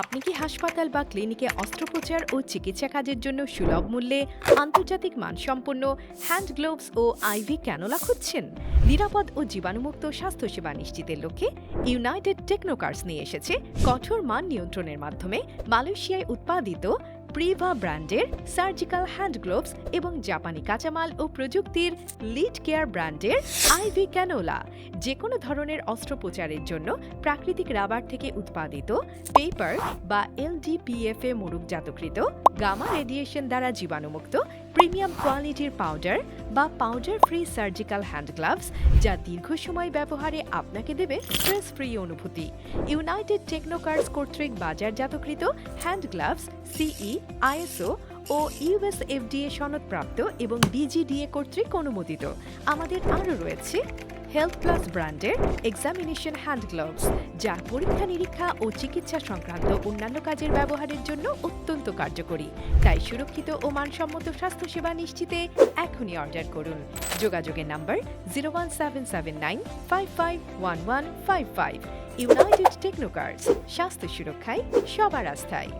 আপনি কি হাসপাতাল বা ক্লিনিকে অস্ত্রোপচার ও চিকিৎসা কাজের জন্য সুলভ মূল্যে আন্তর্জাতিক মানসম্পন্ন হ্যান্ড গ্লোভস ও আইভি ক্যানোলা খুঁজছেন? নিরাপদ ও জীবাণুমুক্ত স্বাস্থ্যসেবা নিশ্চিতের লক্ষ্যে ইউনাইটেড টেকনোকার্স নিয়ে এসেছে কঠোর মান নিয়ন্ত্রণের মাধ্যমে মালয়েশিয়ায় উৎপাদিত প্রিভা ব্র্যান্ডের সার্জিক্যাল হ্যান্ড গ্লোভস এবং জাপানি কাঁচামাল ও প্রযুক্তির লিড কেয়ার ব্র্যান্ডের আইভি ক্যানোলা। যে কোনো ধরনের অস্ত্রোপচারের জন্য প্রাকৃতিক রাবার থেকে উৎপাদিত পেপার বা এলডিপিএফএ মোড়কজাতকৃত গামা রেডিয়েশন দ্বারা জীবাণুমুক্ত প্রিমিয়াম কোয়ালিটির পাউডার বা powder free surgical hand gloves, যা দীর্ঘ সময় ব্যবহারে আপনাকে দেবে স্ট্রেস ফ্রি অনুভূতি। ইউনাইটেড টেকনোকার্স কর্তৃক বাজারজাতকৃত হ্যান্ড গ্লাভস সিই, আইএসও ও ইউএসএফডিএ সনদপ্রাপ্ত এবং বিজিডিএ কর্তৃক অনুমোদিত। আমাদের আরও রয়েছে হেলথ প্লাস ব্র্যান্ডের এক্সামিনেশন হ্যান্ড গ্লোভস, যা পরীক্ষা নিরীক্ষা ও চিকিৎসা সংক্রান্ত অন্যান্য কাজের ব্যবহারের জন্য অত্যন্ত কার্যকরী। তাই সুরক্ষিত ও মানসম্মত স্বাস্থ্যসেবা নিশ্চিতে এখনই অর্ডার করুন। যোগাযোগের নাম্বার 01779551155। ইউনাইটেড টেকনোকার্স, স্বাস্থ্য সুরক্ষায় সবার আস্থায়।